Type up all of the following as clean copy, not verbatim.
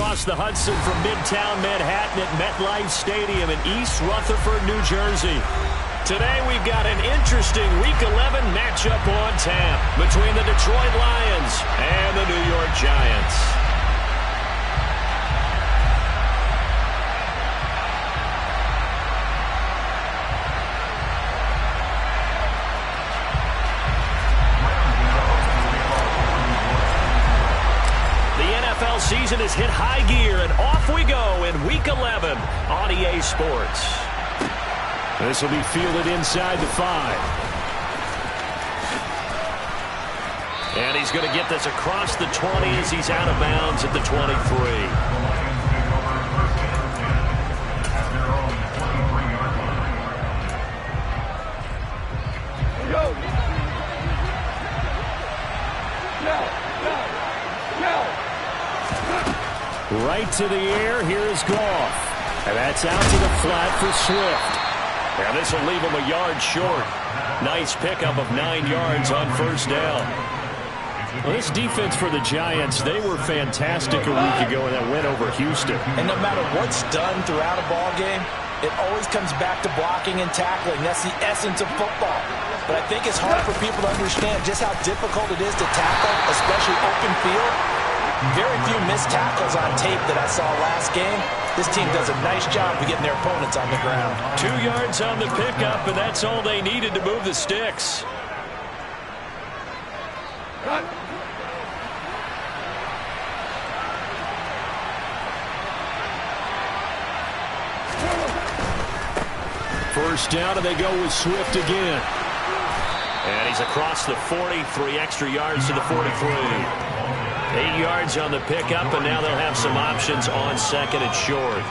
across the Hudson from Midtown Manhattan at MetLife Stadium in East Rutherford, New Jersey. Today we've got an interesting Week 11 matchup on tap between the Detroit Lions and the New York Giants. Season has hit high gear, and off we go in Week 11 on EA Sports. This will be fielded inside the 5. And he's going to get this across the 20 as he's out of bounds at the 23. Right to the air, here is Goff. And that's out to the flat for Swift. And this will leave him a yard short. Nice pickup of 9 yards on first down. Well, this defense for the Giants, they were fantastic a week ago in that win over Houston. And no matter what's done throughout a ball game, it always comes back to blocking and tackling. That's the essence of football. But I think it's hard for people to understand just how difficult it is to tackle, especially open field. Very few missed tackles on tape that I saw last game. This team does a nice job of getting their opponents on the ground. 2 yards on the pickup, and that's all they needed to move the sticks. First down, and they go with Swift again. And he's across the 40, 3 extra yards to the 43. 8 yards on the pickup, and now they'll have some options on second and short.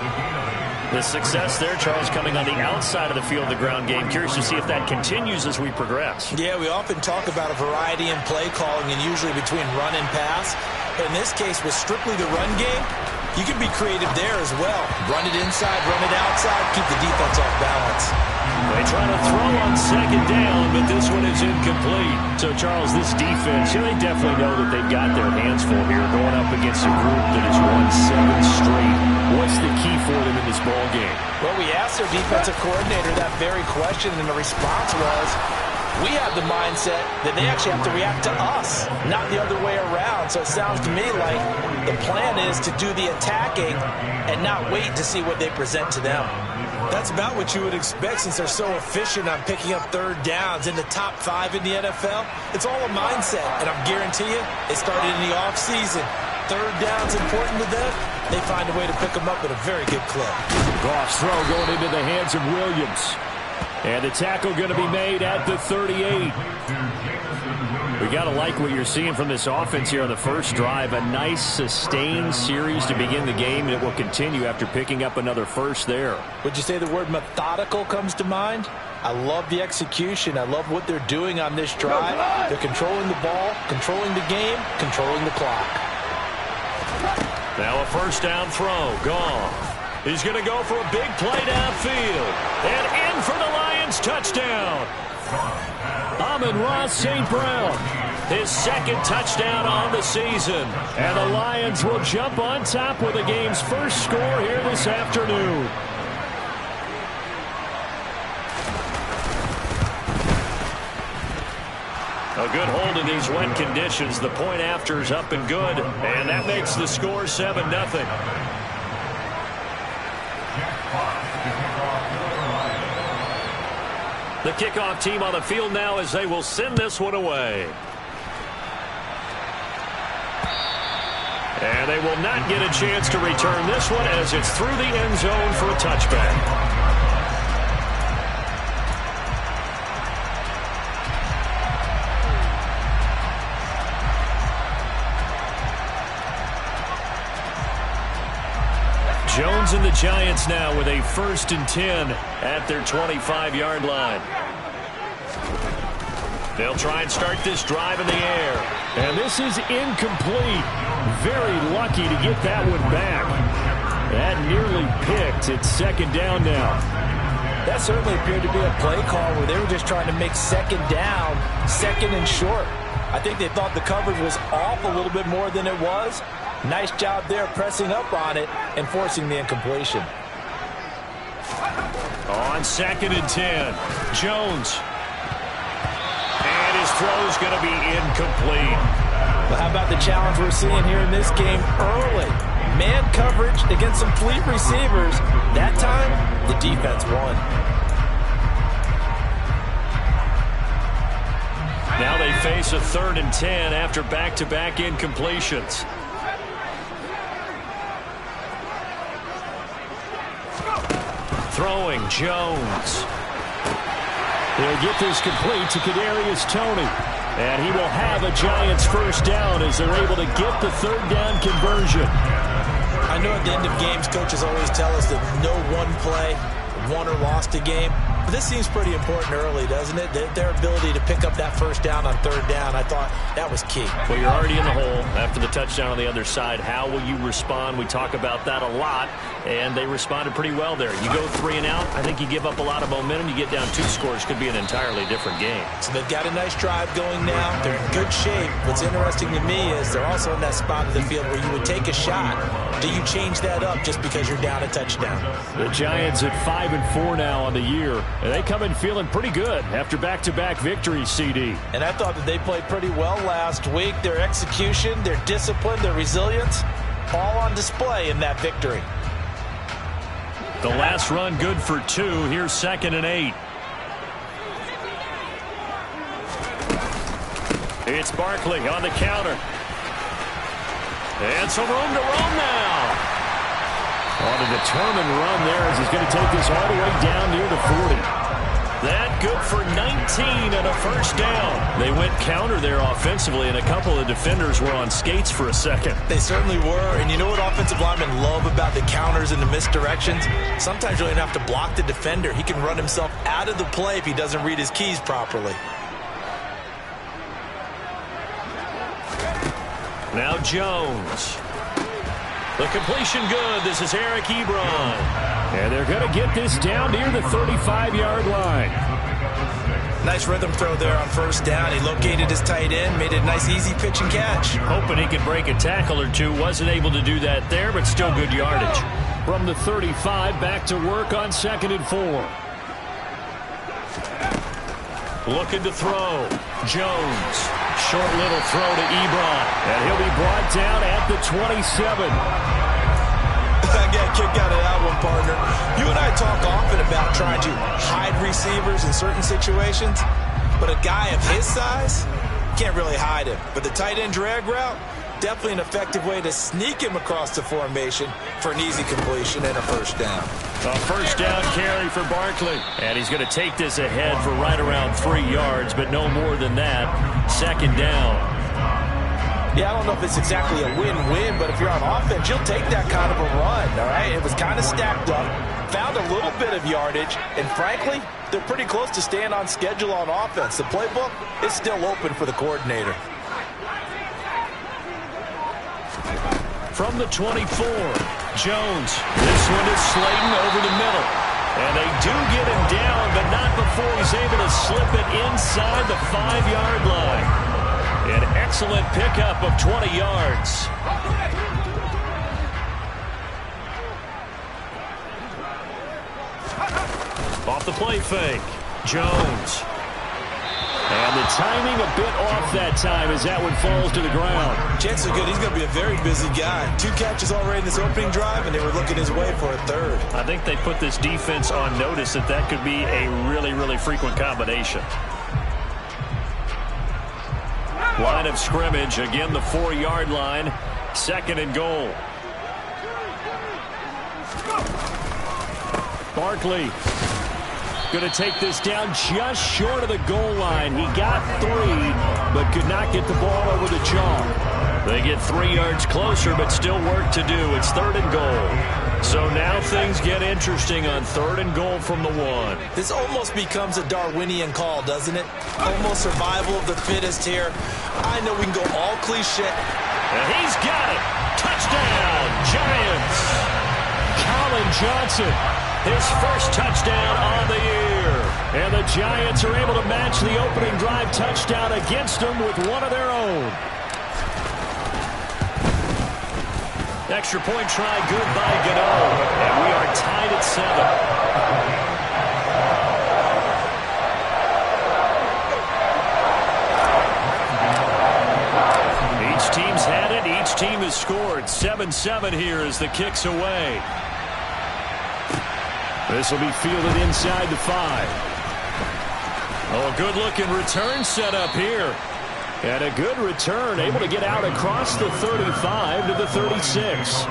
The success there, Charles, coming on the outside of the field, the ground game. Curious to see if that continues as we progress. Yeah, we often talk about a variety in play calling and usually between run and pass. But in this case, with strictly the run game, you can be creative there as well. Run it inside, run it outside, keep the defense off balance. They try to throw on second down, but this one is incomplete. So, Charles, this defense, they definitely know that they've got their hands full here going up against a group that has won 7 straight. What's the key for them in this ball game? Well, we asked their defensive coordinator that very question, and the response was, we have the mindset that they actually have to react to us, not the other way around. So it sounds to me like the plan is to do the attacking and not wait to see what they present to them. That's about what you would expect since they're so efficient on picking up third downs in the top 5 in the NFL. It's all a mindset, and I'm guarantee you it started in the offseason. Third down's important to them. They find a way to pick them up at a very good clip. Goff's throw going into the hands of Williams. And the tackle going to be made at the 38. We got to like what you're seeing from this offense here on the first drive. A nice sustained series to begin the game, and it will continue after picking up another first there. Would you say the word methodical comes to mind? I love the execution. I love what they're doing on this drive. They're controlling the ball, controlling the game, controlling the clock. Now a first down throw. Goff. He's going to go for a big play downfield. And in for the Lions touchdown. Amon-Ra St. Brown, his second touchdown on the season. And the Lions will jump on top with the game's first score here this afternoon. A good hold in these wet conditions. The point after is up and good. And that makes the score 7-0. The kickoff team on the field now as they will send this one away. And they will not get a chance to return this one as it's through the end zone for a touchback. Jones and the Giants now with a 1st and 10 at their 25-yard line. They'll try and start this drive in the air. And this is incomplete. Very lucky to get that one back. That nearly picked. It's 2nd down now. That certainly appeared to be a play call where they were just trying to make 2nd down, 2nd and short. I think they thought the coverage was off a little bit more than it was. Nice job there pressing up on it and forcing the incompletion. On 2nd and 10, Jones. And his throw's going to be incomplete. Well, how about the challenge we're seeing here in this game early? Man coverage against some fleet receivers. That time, the defense won. Now they face a 3rd and 10 after back-to-back incompletions. Throwing, Jones. He'll get this complete to Kadarius Toney. And he will have a Giants first down as they're able to get the 3rd down conversion. I know at the end of games, coaches always tell us that no one play won or lost a game. But this seems pretty important early, doesn't it? Their ability to pick up that first down on 3rd down, I thought that was key. Well, you're already in the hole after the touchdown on the other side. How will you respond? We talk about that a lot, and they responded pretty well there. You go 3 and out, I think you give up a lot of momentum. You get down 2 scores, could be an entirely different game. So they've got a nice drive going now. They're in good shape. What's interesting to me is they're also in that spot of the field where you would take a shot. Do you change that up just because you're down a touchdown? The Giants at 5-4 now on the year, and they come in feeling pretty good after back-to-back victories, CD. And I thought that they played pretty well last week. Their execution, their discipline, their resilience, all on display in that victory. The last run good for 2. Here's 2nd and 8. It's Barkley on the counter. And some room to roam now. On a determined run there as he's going to take this all the way down near the 40. That good for 19 and a first down. They went counter there offensively, and a couple of defenders were on skates for a second. They certainly were, and you know what offensive linemen love about the counters and the misdirections? Sometimes you don't even have to block the defender. He can run himself out of the play if he doesn't read his keys properly. Now Jones. The completion good. This is Eric Ebron. And they're going to get this down near the 35-yard line. Nice rhythm throw there on first down. He located his tight end, made it a nice easy pitch and catch. Hoping he could break a tackle or two. Wasn't able to do that there, but still good yardage. From the 35, back to work on 2nd and 4. Looking to throw. Jones. Short little throw to Ebron. And he'll be brought down at the 27. I got a kick out of that one, partner. You and I talk often about trying to hide receivers in certain situations, but a guy of his size can't really hide him. But the tight end drag route, definitely an effective way to sneak him across the formation for an easy completion and a first down. A first down carry for Barkley. And he's going to take this ahead for right around 3 yards, but no more than that. 2nd down. Yeah, I don't know if it's exactly a win-win, but if you're on offense, you'll take that kind of a run, all right? It was kind of stacked up, found a little bit of yardage, and frankly, they're pretty close to staying on schedule on offense. The playbook is still open for the coordinator. From the 24, Jones. This one is Slayton over the middle. And they do get him down, but not before he's able to slip it inside the 5-yard line. An excellent pickup of 20 yards. Off the play fake, Jones. And the timing a bit off that time as that one falls to the ground. Chances are good he's going to be a very busy guy. 2 catches already in this opening drive, and they were looking his way for a 3rd. I think they put this defense on notice that that could be a really, really frequent combination. Line of scrimmage, again the 4-yard line, 2nd and goal. Barkley going to take this down just short of the goal line. He got 3, but could not get the ball over the chalk. They get 3 yards closer, but still work to do. It's 3rd and goal. So now things get interesting on 3rd and goal from the 1. This almost becomes a Darwinian call, doesn't it? Almost survival of the fittest here. I know we can go all cliche. And he's got it. Touchdown, Giants. Colin Johnson, his first touchdown on the year. And the Giants are able to match the opening drive touchdown against them with one of their own. Extra point try, good by Gano. And we are tied at 7. Each team's had it. Each team has scored. 7-7 here as the kick's away. This will be fielded inside the 5. Oh, a good-looking return set up here. And a good return, able to get out across the 35 to the 36.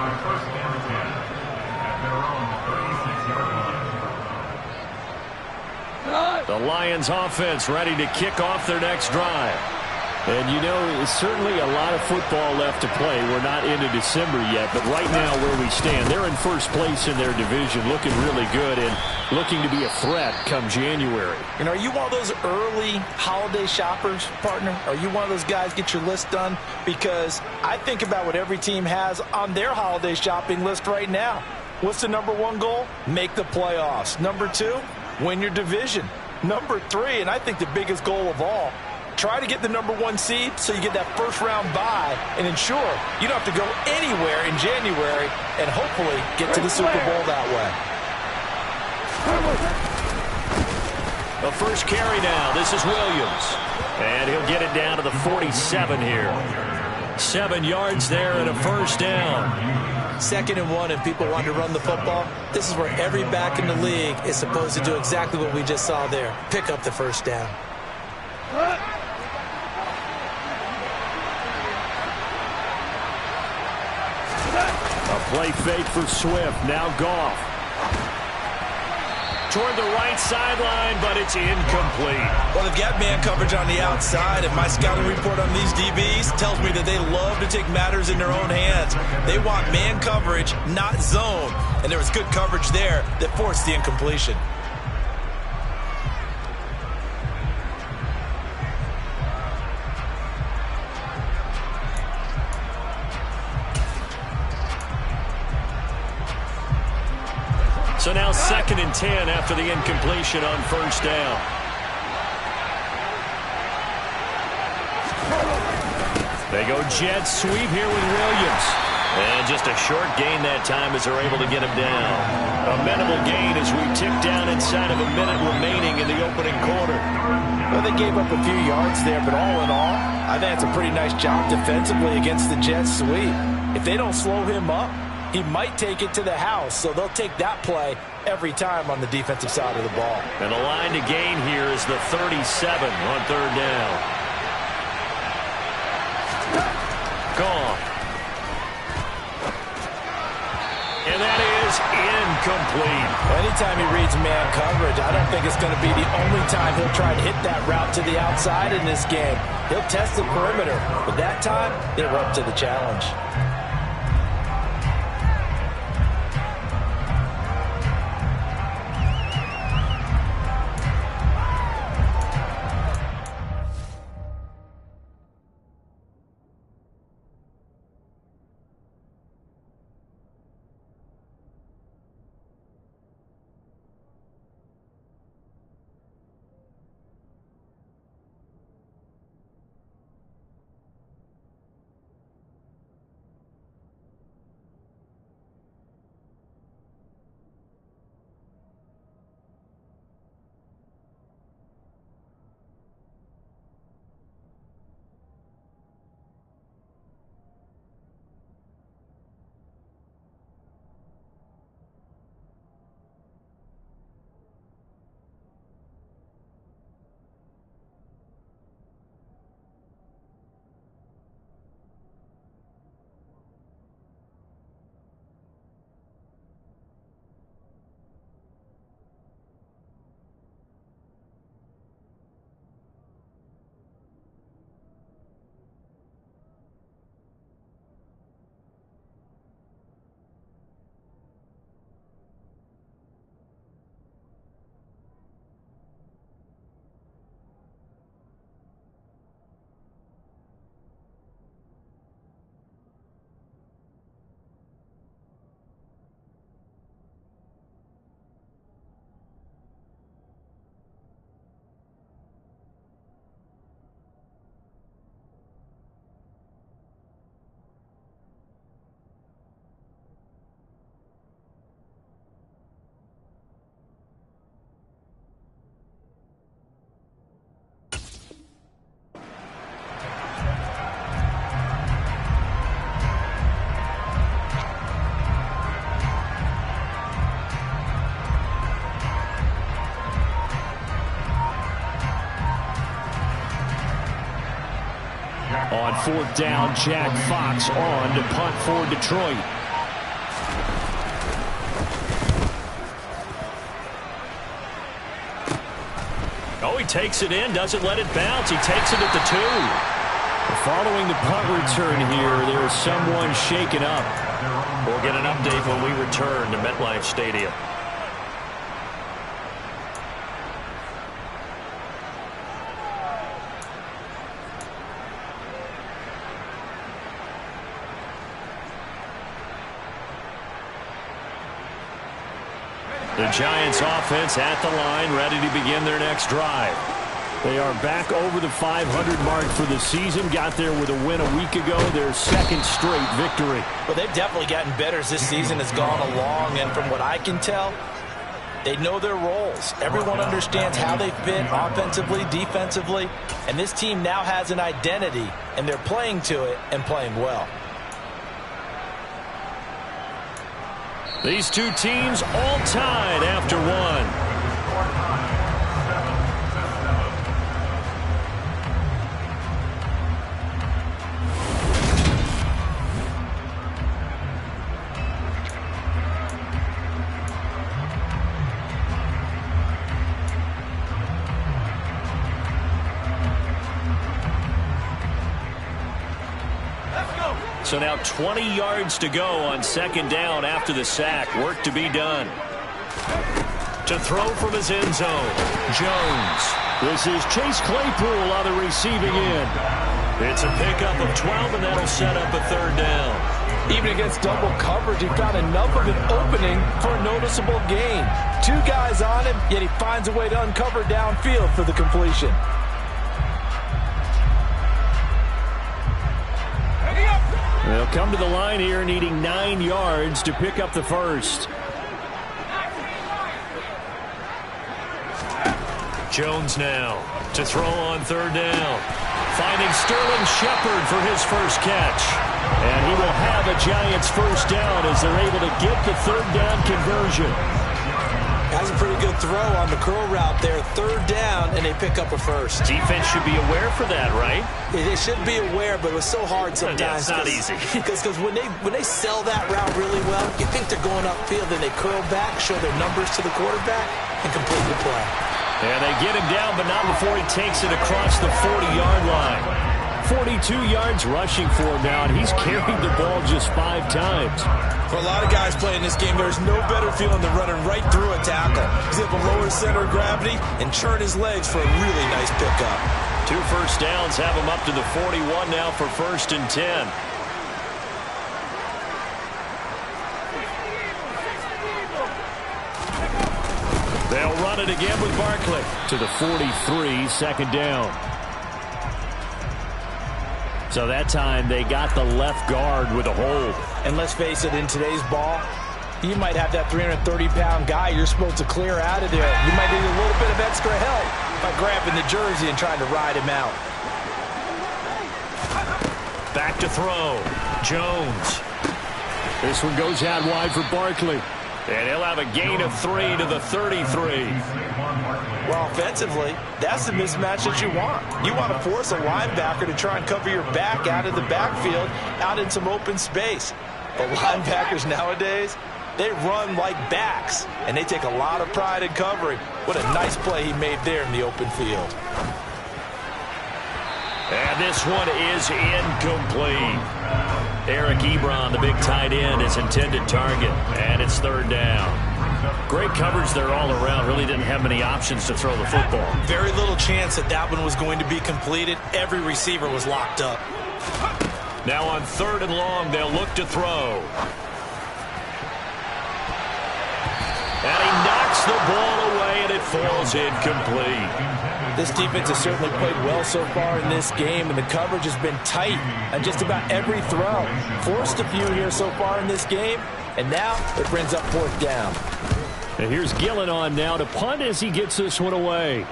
The Lions offense ready to kick off their next drive. And, you know, certainly a lot of football left to play. We're not into December yet, but right now where we stand, they're in first place in their division, looking really good and looking to be a threat come January. And are you one of those early holiday shoppers, partner? Are you one of those guys get your list done? Because I think about what every team has on their holiday shopping list right now. What's the number 1 goal? Make the playoffs. Number 2, win your division. Number 3, and I think the biggest goal of all, try to get the number 1 seed so you get that first-round bye and ensure you don't have to go anywhere in January and hopefully get to the Super Bowl that way. The first carry now. This is Williams. And he'll get it down to the 47 here. 7 yards there and a first down. 2nd and 1 and people want to run the football. This is where every back in the league is supposed to do exactly what we just saw there. Pick up the first down. A play fake for Swift. Now Goff. Toward the right sideline, but it's incomplete. Well, they've got man coverage on the outside, and my scouting report on these DBs tells me that they love to take matters in their own hands. They want man coverage, not zone. And there was good coverage there that forced the incompletion. So now 2nd and 10 after the incompletion on first down. They go jet sweep here with Williams. And just a short gain that time as they're able to get him down. A minimal gain as we tick down inside of a minute remaining in the opening quarter. Well, they gave up a few yards there, but all in all, I think it's a pretty nice job defensively against the jet sweep. If they don't slow him up, he might take it to the house, so they'll take that play every time on the defensive side of the ball. And the line to gain here is the 37 on 3rd down. Gone. And that is incomplete. Anytime he reads man coverage, I don't think it's going to be the only time he'll try to hit that route to the outside in this game. He'll test the perimeter, but that time, they were up to the challenge. On 4th down, Jack Fox on to punt for Detroit. Oh, he takes it in, doesn't let it bounce. He takes it at the 2. Following the punt return here, there is someone shaken up. We'll get an update when we return to MetLife Stadium. The Giants offense at the line, ready to begin their next drive. They are back over the 500 mark for the season. Got there with a win a week ago, their second straight victory. Well, they've definitely gotten better as this season has gone along, and from what I can tell, they know their roles. Everyone understands how they fit offensively, defensively, and this team now has an identity, and they're playing to it and playing well. These two teams all tied after one. So now 20 yards to go on 2nd down after the sack. Work to be done. To throw from his end zone, Jones. This is Chase Claypool on the receiving end. It's a pickup of 12, and that'll set up a 3rd down. Even against double coverage, he found enough of an opening for a noticeable gain. 2 guys on him, yet he finds a way to uncover downfield for the completion. They'll come to the line here needing 9 yards to pick up the first. Jones now to throw on 3rd down. Finding Sterling Shepard for his first catch. And he will have a Giants first down as they're able to get the 3rd down conversion. That's a pretty good throw on the curl route there. 3rd down, and they pick up a first. Defense should be aware for that, right? They should be aware, but it was so hard sometimes. It's not easy. Because when they sell that route really well, you think they're going upfield, and they curl back, show their numbers to the quarterback, and complete the play. And they get him down, but not before he takes it across the 40-yard line. 42 yards rushing for him now, and he's carried the ball just 5 times. For a lot of guys playing this game, there's no better feeling than running right through a tackle. He's able to lower his center of gravity and churn his legs for a really nice pickup. 2 first downs have him up to the 41 now for 1st and 10. They'll run it again with Barkley to the 43, 2nd down. So that time they got the left guard with a hold. And let's face it, in today's ball, you might have that 330-pound guy you're supposed to clear out of there. You might need a little bit of extra help by grabbing the jersey and trying to ride him out. Back to throw. Jones. This one goes out wide for Barkley. And he'll have a gain of 3 to the 33. Well, offensively, that's the mismatch that you want. You want to force a linebacker to try and cover your back out of the backfield, out in some open space. But linebackers nowadays, they run like backs, and they take a lot of pride in covering. What a nice play he made there in the open field. And this one is incomplete. Eric Ebron, the big tight end, is intended target, and it's 3rd down. Great coverage there all around. Really didn't have many options to throw the football. Very little chance that that one was going to be completed. Every receiver was locked up. Now on 3rd and long, they'll look to throw. And he knocks the ball away, and it falls incomplete. This defense has certainly played well so far in this game, and the coverage has been tight on just about every throw. Forced a few here so far in this game, and now it brings up 4th down. And here's Gillen on now to punt as he gets this one away.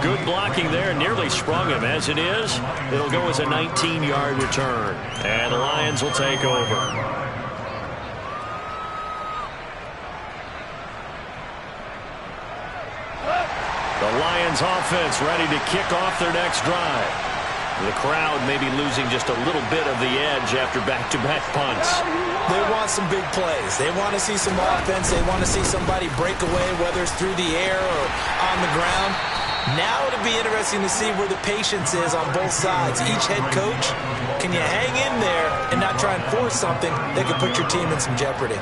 Good blocking there, nearly sprung him. As it is, it'll go as a 19-yard return. And the Lions will take over. Lions offense ready to kick off their next drive. The crowd may be losing just a little bit of the edge after back-to-back punts. They want some big plays. They want to see some offense. They want to see somebody break away, whether it's through the air or on the ground. Now it'll be interesting to see where the patience is on both sides. Each head coach, can you hang in there and not try and force something that could put your team in some jeopardy?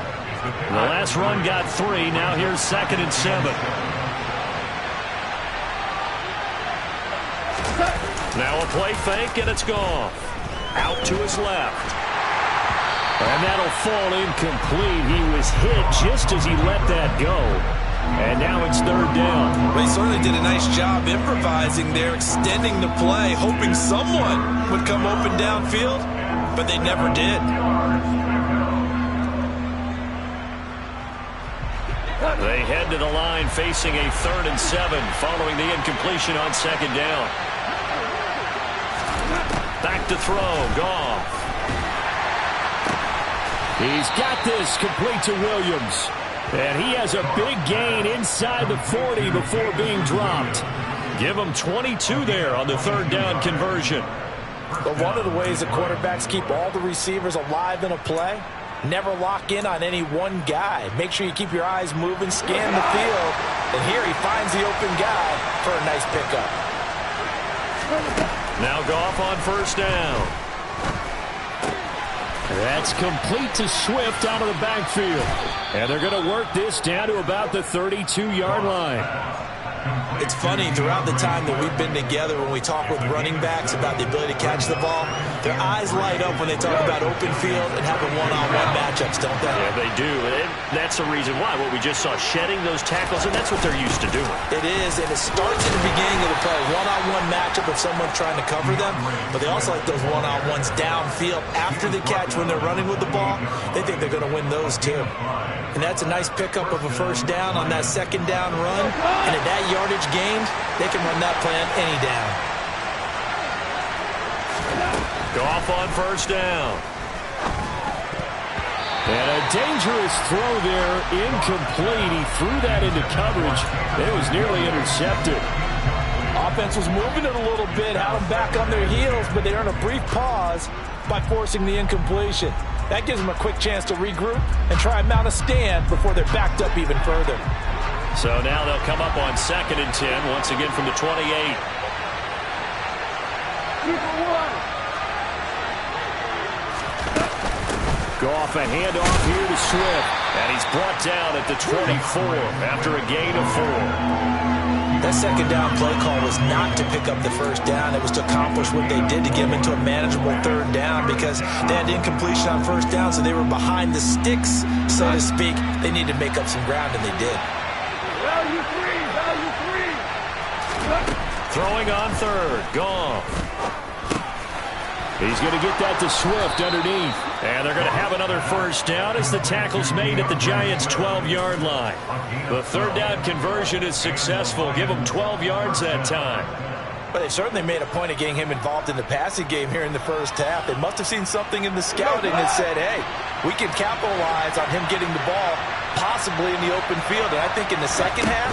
The last run got 3. Now here's 2nd and 7. Now a play fake, and it's gone. Out to his left. And that'll fall incomplete. He was hit just as he let that go. And now it's 3rd down. They certainly did a nice job improvising there, extending the play, hoping someone would come open downfield, but they never did. They head to the line facing a 3rd and 7 following the incompletion on 2nd down. Back to throw. Goff. He's got this complete to Williams. And he has a big gain inside the 40 before being dropped. Give him 22 there on the 3rd down conversion. But one of the ways the quarterbacks keep all the receivers alive in a play, never lock in on any one guy. Make sure you keep your eyes moving, scan the field. And here he finds the open guy for a nice pickup. Now Goff on 1st down. That's complete to Swift out of the backfield. And they're going to work this down to about the 32-yard line. It's funny, throughout the time that we've been together, when we talk with running backs about the ability to catch the ball, their eyes light up when they talk about open field and having one-on-one matchups, don't they? Yeah, they do. And that's the reason why. What we just saw, shedding those tackles, and that's what they're used to doing. It is, and it starts at the beginning of the play. One-on-one matchup if someone's trying to cover them, but they also like those one-on-ones downfield after the catch when they're running with the ball. They think they're going to win those, too. And that's a nice pickup of a 1st down on that 2nd down run. And at that yardage gained, they can run that plan any down. Goff on 1st down. And a dangerous throw there, incomplete. He threw that into coverage. It was nearly intercepted. Offense was moving it a little bit, had them back on their heels, but they earned a brief pause by forcing the incompletion. That gives them a quick chance to regroup and try and mount a stand before they're backed up even further. So now they'll come up on 2nd and 10, once again from the 28. Goff, a handoff here to Swift. And he's brought down at the 24 after a gain of 4. That 2nd down play call was not to pick up the 1st down. It was to accomplish what they did to get them into a manageable 3rd down because they had incompletion on 1st down, so they were behind the sticks, so to speak. They needed to make up some ground, and they did. Value three. Throwing on 3rd. Goff. He's going to get that to Swift underneath. And they're going to have another 1st down as the tackle's made at the Giants' 12-yard line. The 3rd down conversion is successful. Give him 12 yards that time. But they certainly made a point of getting him involved in the passing game here in the 1st half. They must have seen something in the scouting that said, hey, we can capitalize on him getting the ball possibly in the open field. And I think in the 2nd half,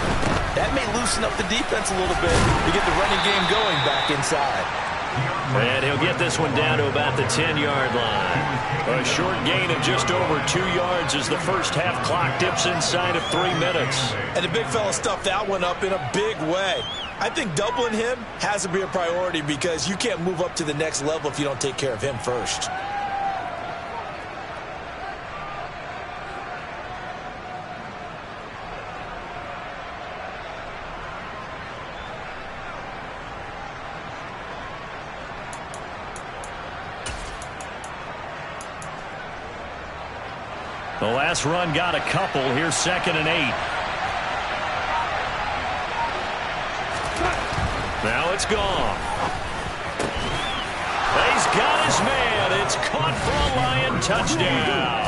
that may loosen up the defense a little bit to get the running game going back inside. And he'll get this one down to about the 10-yard line. A short gain of just over 2 yards as the 1st half clock dips inside of 3 minutes. And the big fella stuffed that one up in a big way. I think doubling him has to be a priority because you can't move up to the next level if you don't take care of him first. The last run got a couple. Here's 2nd and 8. Now it's gone. He's got his man. It's caught for a Lion touchdown.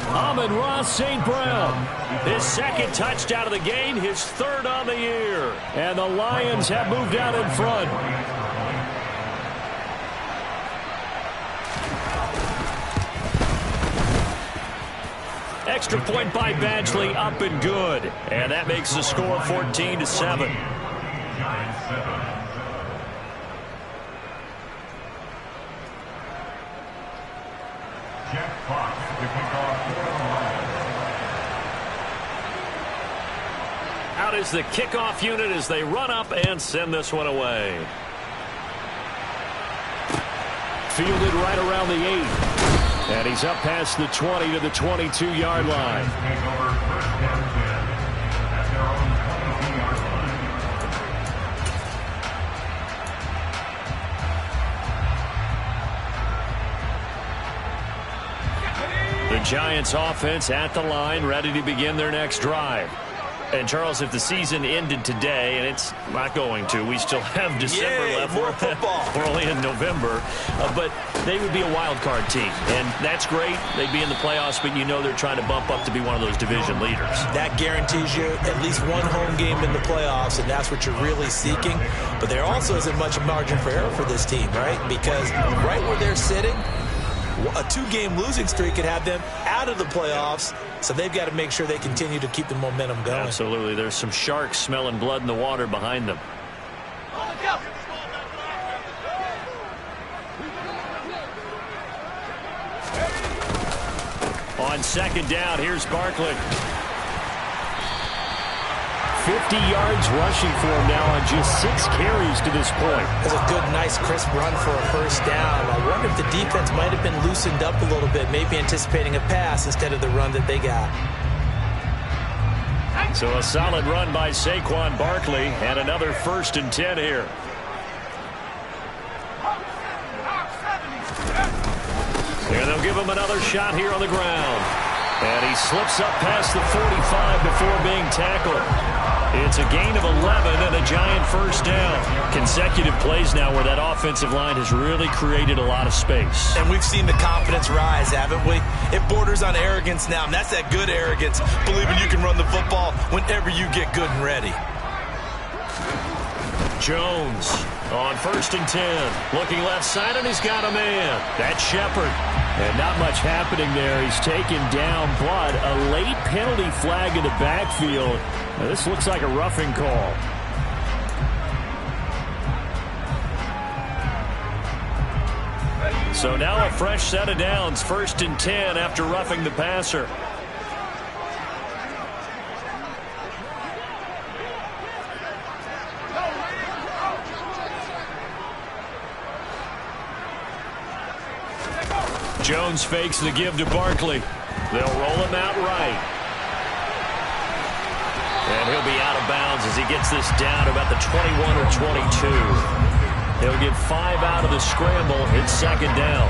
Amon-Ra St. Brown. His 2nd touchdown of the game, his 3rd on the year. And the Lions have moved out in front. Extra point by Badgley, up and good. And that makes the score 14-7. Jeff Fox to kick off for the Lions. Out is the kickoff unit as they run up and send this one away. Fielded right around the 8. And he's up past the 20 to the 22-yard line. Take over first and 10 at their own 22-yard line. The Giants offense at the line, ready to begin their next drive. And, Charles, if the season ended today, and it's not going to, we still have December left. More football. We're only in November. But they would be a wild card team. And that's great. They'd be in the playoffs, but you know they're trying to bump up to be one of those division leaders. That guarantees you at least one home game in the playoffs, and that's what you're really seeking. But there also isn't much margin for error for this team, right? Because right where they're sitting, a 2-game losing streak could have them out of the playoffs, so they've got to make sure they continue to keep the momentum going. Absolutely. There's some sharks smelling blood in the water behind them. On second down, here's Barkley. 50 yards rushing for him now on just 6 carries to this point. That's a good, nice, crisp run for a first down. I wonder if the defense might have been loosened up a little bit, maybe anticipating a pass instead of the run that they got. So a solid run by Saquon Barkley, and another 1st and 10 here. And they'll give him another shot here on the ground. And he slips up past the 45 before being tackled. It's a gain of 11 and a Giant first down. Consecutive plays now where that offensive line has really created a lot of space. And we've seen the confidence rise, haven't we? It borders on arrogance now, and that's that good arrogance, believing you can run the football whenever you get good and ready. Jones on 1st and 10. Looking left side, and he's got a man. That's Shepard. And not much happening there. He's taken down, but a late penalty flag in the backfield. Now, this looks like a roughing call. So now a fresh set of downs. 1st and 10 after roughing the passer. Jones fakes the give to Barkley. They'll roll him out right. And he'll be out of bounds as he gets this down to about the 21 or 22. He'll get 5 out of the scramble. It's 2nd down.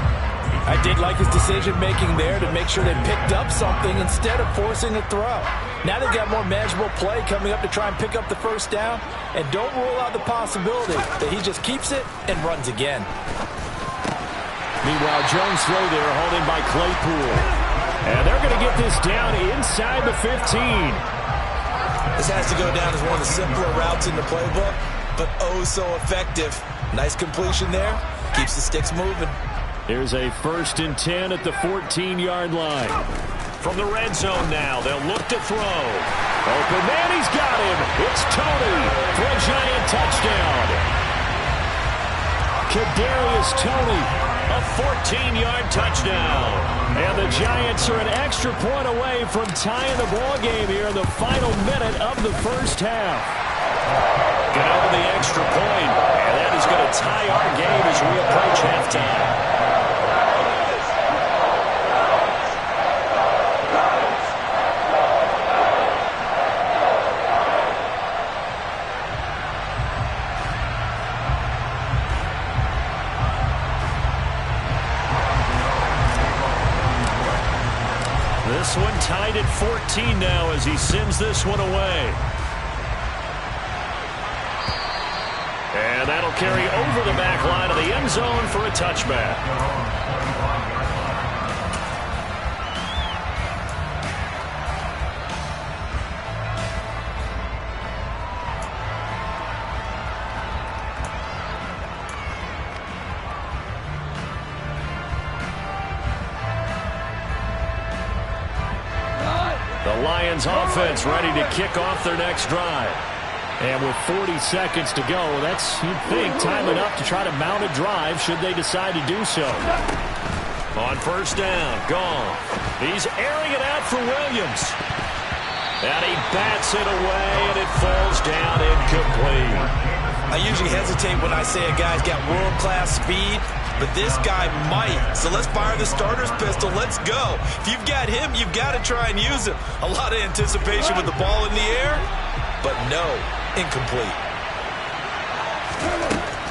I did like his decision-making there to make sure they picked up something instead of forcing a throw. Now they've got more manageable play coming up to try and pick up the first down. And don't rule out the possibility that he just keeps it and runs again. Meanwhile, Jones throw there, holding by Claypool. And they're going to get this down inside the 15. This has to go down as one of the simpler routes in the playbook, but oh so effective. Nice completion there. Keeps the sticks moving. Here's a 1st and 10 at the 14-yard line. From the red zone now, they'll look to throw. Open man, he's got him. It's Toney for a Giant touchdown. Kadarius Toney, a 14-yard touchdown. And the Giants are an extra point away from tying the ball game here in the final minute of the first half. Get over the extra point, and that is going to tie our game as we approach halftime. This one tied at 14 now as he sends this one away. And that'll carry over the back line of the end zone for a touchback. The Lions offense ready to kick off their next drive. And with 40 seconds to go, that's, you'd think, time enough to try to mount a drive should they decide to do so. On first down, Goff. He's airing it out for Williams. And he bats it away, and it falls down incomplete. I usually hesitate when I say a guy's got world-class speed, but this guy might. So let's fire the starter's pistol. Let's go. If you've got him, you've got to try and use him. A lot of anticipation with the ball in the air, but no, incomplete.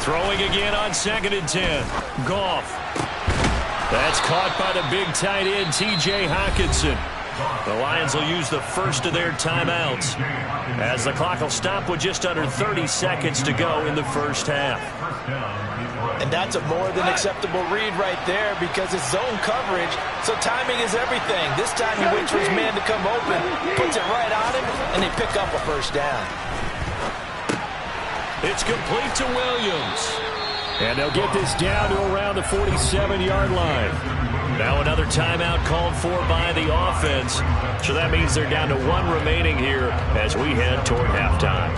Throwing again on 2nd and 10. Goff. That's caught by the big tight end, T.J. Hockenson. The Lions will use the first of their timeouts as the clock will stop with just under 30 seconds to go in the first half. And that's a more than acceptable read right there because it's zone coverage, so timing is everything. This time he waits for his man to come open, puts it right on him, and they pick up a first down. It's complete to Williams. And they'll get this down to around the 47-yard line. Now another timeout called for by the offense. So that means they're down to 1 remaining here as we head toward halftime.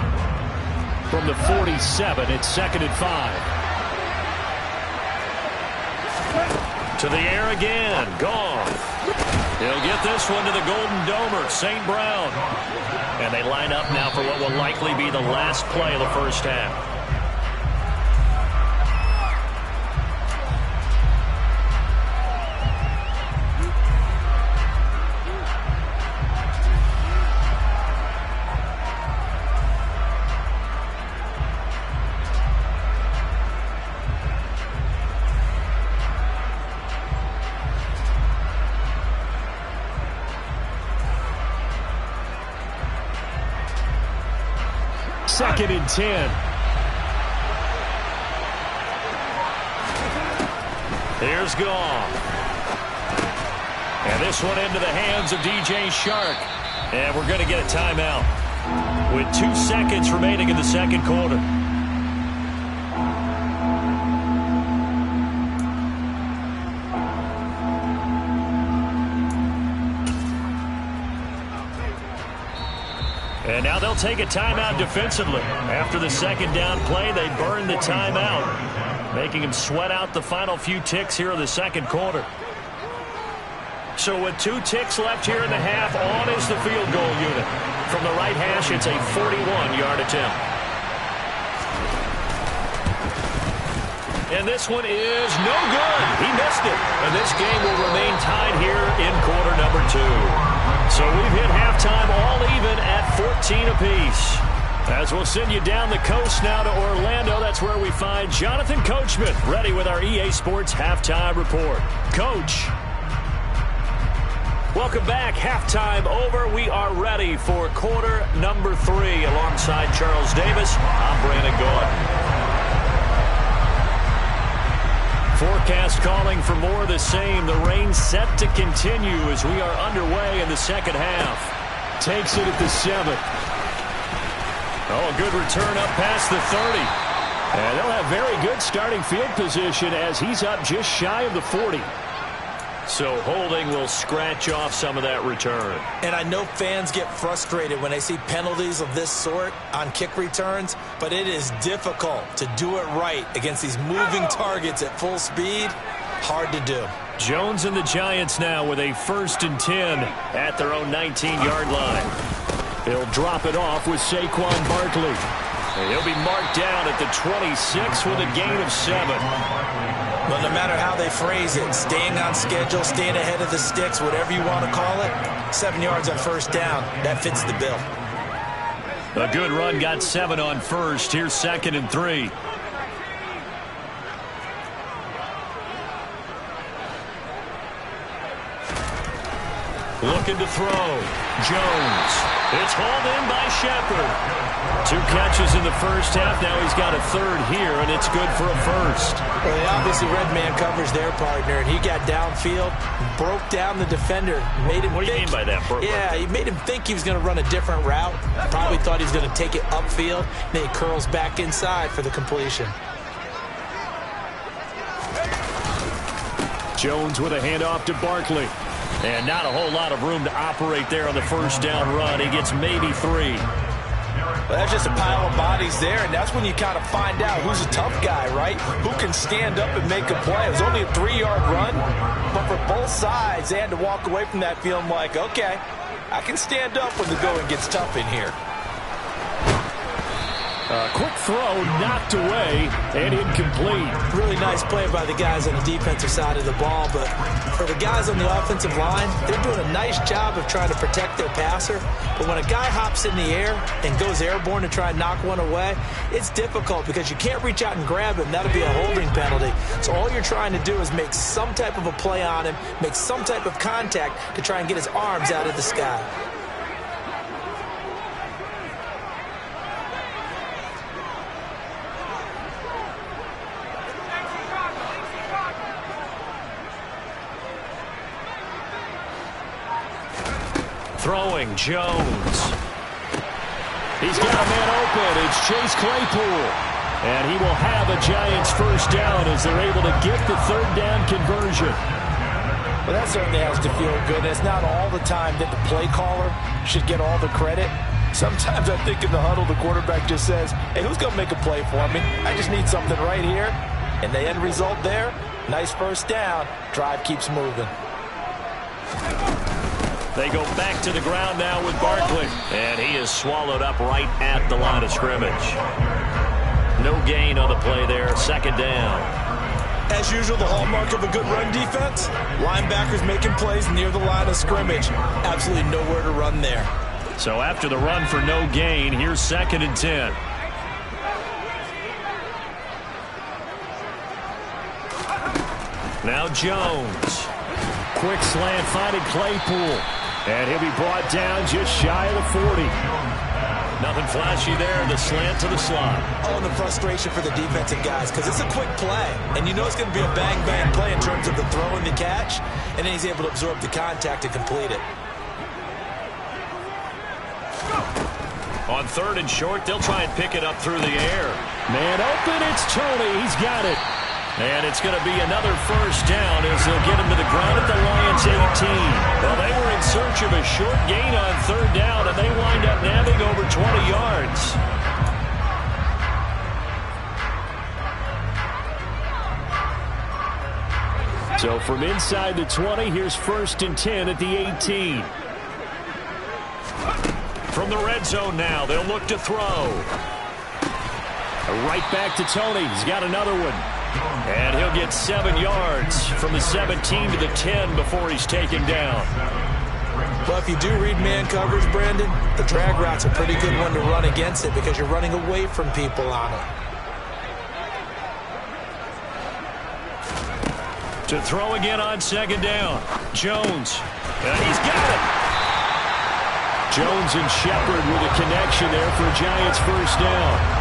From the 47, it's 2nd and 5. To the air again. Goff. He'll get this one to the Golden Domer, St. Brown. And they line up now for what will likely be the last play of the first half. Second and 10. Here's Goff. And this one into the hands of D.J. Chark. And we're going to get a timeout with 2 seconds remaining in the second quarter. And now they'll take a timeout defensively. After the second down play, they burn the timeout, making him sweat out the final few ticks here in the second quarter. So with 2 ticks left here in the half, on is the field goal unit. From the right hash, it's a 41-yard attempt. And this one is no good. He missed it. And this game will remain tied here in quarter number 2. So we've hit halftime all even at 14 apiece. As we'll send you down the coast now to Orlando, that's where we find Jonathan Coachman ready with our EA Sports Halftime Report. Coach. Welcome back. Halftime over. We are ready for quarter number 3 alongside Charles Davis. I'm Brandon Gaudin. Forecast calling for more of the same. The rain set to continue as we are underway in the second half. Takes it at the 7. Oh, a good return up past the 30. And they'll have very good starting field position as he's up just shy of the 40. So holding will scratch off some of that return. And I know fans get frustrated when they see penalties of this sort on kick returns, but it is difficult to do it right against these moving targets at full speed. Hard to do. Jones and the Giants now with a 1st and 10 at their own 19-yard line. He'll drop it off with Saquon Barkley. And he'll be marked down at the 26 with a gain of 7. Well, no matter how they phrase it, staying on schedule, staying ahead of the sticks, whatever you want to call it, 7 yards on first down, that fits the bill. A good run, got 7 on first. Here's 2nd and 3. Looking to throw. Jones. It's hauled in by Shepard. 2 catches in the first half. Now he's got a 3rd here, and it's good for a 1st. Well, they obviously read man coverage their partner, and he got downfield, broke down the defender, made him What do you mean by that? Yeah, he made him think he was going to run a different route. Probably thought he was going to take it upfield. Then he curls back inside for the completion. Jones with a handoff to Barkley. And not a whole lot of room to operate there on the first down run. He gets maybe 3. Well, that's just a pile of bodies there, and that's when you kind of find out who's a tough guy, right? Who can stand up and make a play. It was only a 3-yard run, but for both sides, they had to walk away from that feeling like, okay, I can stand up when the going gets tough in here. Quick throw, knocked away, and incomplete. Really nice play by the guys on the defensive side of the ball, but for the guys on the offensive line, they're doing a nice job of trying to protect their passer. But when a guy hops in the air and goes airborne to try and knock one away, it's difficult because you can't reach out and grab him. That'll be a holding penalty. So all you're trying to do is make some type of a play on him, make some type of contact to try and get his arms out of the sky. Throwing, Jones. He's got a man open. It's Chase Claypool. And he will have a Giants first down as they're able to get the third down conversion. Well, that certainly has to feel good. It's not all the time that the play caller should get all the credit. Sometimes I think in the huddle, the quarterback just says, hey, who's going to make a play for me? I just need something right here. And the end result there, nice first down. Drive keeps moving. They go back to the ground now with Barkley. And he is swallowed up right at the line of scrimmage. No gain on the play there. Second down. As usual, the hallmark of a good run defense, linebackers making plays near the line of scrimmage. Absolutely nowhere to run there. So after the run for no gain, here's 2nd and 10. Now Jones. Quick slant finding Claypool. And he'll be brought down just shy of the 40. Nothing flashy there. The slant to the slot. Oh, and the frustration for the defensive guys because it's a quick play. And you know it's going to be a bang-bang play in terms of the throw and the catch. And then he's able to absorb the contact and complete it. On 3rd and short, they'll try and pick it up through the air. Man open, it's Tony. He's got it. And it's going to be another first down as they'll get him to the ground at the Lions 18. Well, they were in search of a short gain on 3rd down, and they wind up nabbing over 20 yards. So from inside the 20, here's 1st and 10 at the 18. From the red zone now, they'll look to throw. Right back to Tony. He's got another one. And he'll get 7 yards from the 17 to the 10 before he's taken down. Well, if you do read man coverage, Brandon, the drag route's a pretty good one to run against it because you're running away from people on it. To throw again on 2nd down. Jones. And he's got it. Jones and Shepard with a connection there for a Giants first down.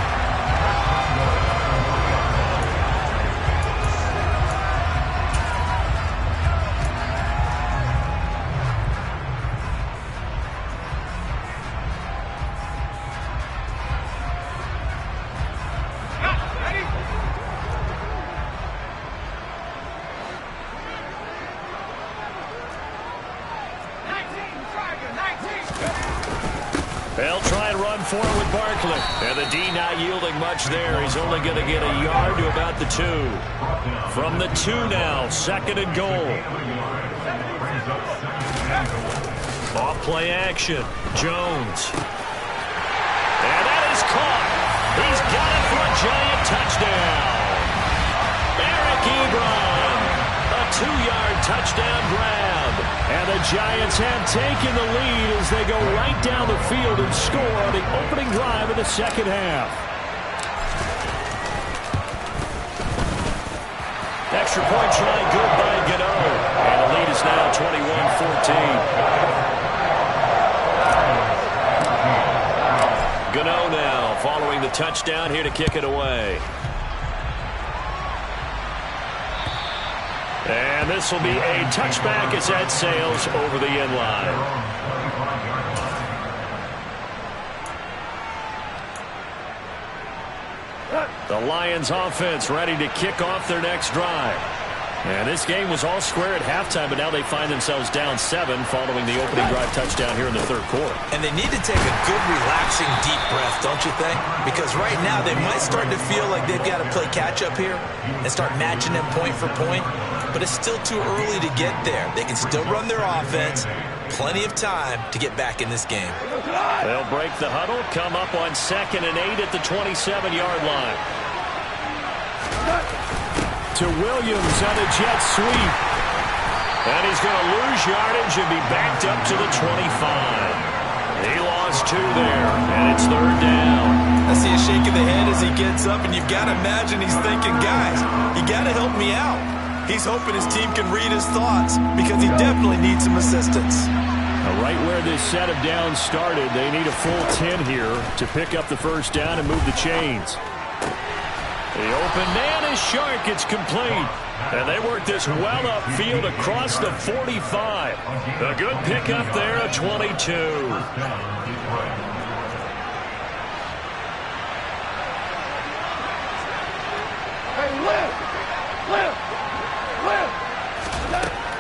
They'll try and run forward with Barkley. And the D not yielding much there. He's only going to get a yard to about the 2. From the 2 now, 2nd and goal. Off play action. Jones. And that is caught. He's got it for a Giant touchdown. Eric Ebron. A 2-yard touchdown grab. And the Giants have taken the lead as they go right down the field and score on the opening drive of the second half. Extra point try good by Gano. And the lead is now 21-14. Gano now following the touchdown here to kick it away. And this will be a touchback as that sails over the end line. The Lions offense ready to kick off their next drive. And this game was all square at halftime, but now they find themselves down 7 following the opening drive touchdown here in the third quarter. And they need to take a good, relaxing, deep breath, don't you think? Because right now they might start to feel like they've got to play catch-up here and start matching them point for point. But it's still too early to get there. They can still run their offense. Plenty of time to get back in this game. They'll break the huddle, come up on 2nd and 8 at the 27-yard line. To Williams on a jet sweep. And he's going to lose yardage and be backed up to the 25. He lost 2 there, and it's 3rd down. I see a shake of the head as he gets up, and you've got to imagine he's thinking, guys, you got to help me out. He's hoping his team can read his thoughts because he definitely needs some assistance. Right where this set of downs started, they need a full 10 here to pick up the first down and move the chains. The open man is Shark. It's complete. And they work this well upfield across the 45. A good pickup there at 22. Hey, lift!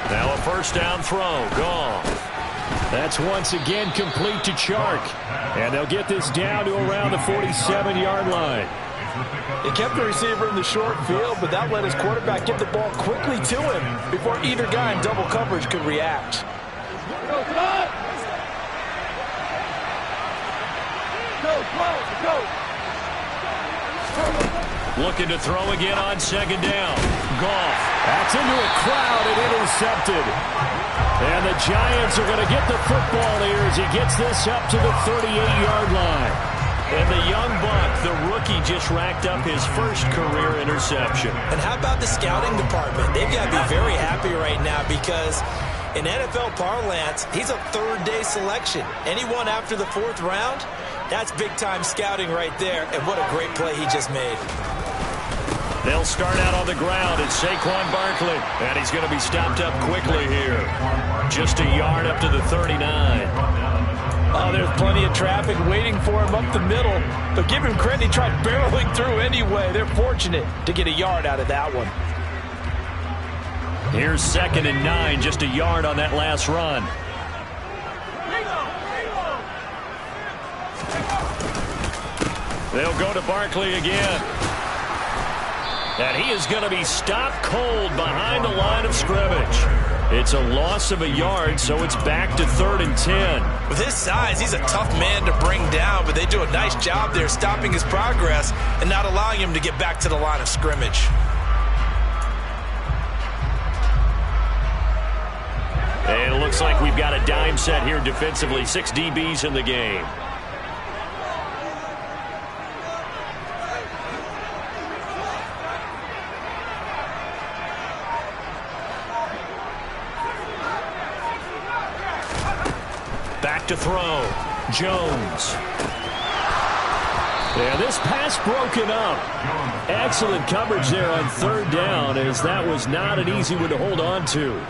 Now a first down throw. Goff. That's once again complete to Chark. And they'll get this down to around the 47-yard line. He kept the receiver in the short field, but that let his quarterback get the ball quickly to him before either guy in double coverage could react. Looking to throw again on 2nd down. Goff. That's into a crowd and intercepted. And the Giants are going to get the football here as he gets this up to the 38-yard line. And the young buck, the rookie, just racked up his first career interception. And how about the scouting department? They've got to be very happy right now because in NFL parlance, he's a third-day selection. Anyone after the 4th round, that's big-time scouting right there. And what a great play he just made. They'll start out on the ground. It's Saquon Barkley, and he's going to be stopped up quickly here. Just a yard up to the 39. Oh, there's plenty of traffic waiting for him up the middle. But give him credit, he tried barreling through anyway. They're fortunate to get a yard out of that one. Here's 2nd and 9, just a yard on that last run. They'll go to Barkley again. And he is going to be stopped cold behind the line of scrimmage. It's a loss of a yard, so it's back to 3rd and 10. With his size, he's a tough man to bring down, but they do a nice job there stopping his progress and not allowing him to get back to the line of scrimmage. And it looks like we've got a dime set here defensively. 6 DBs in the game. Back to throw. Jones. And this pass broken up. Excellent coverage there on 3rd down, as that was not an easy one to hold on to.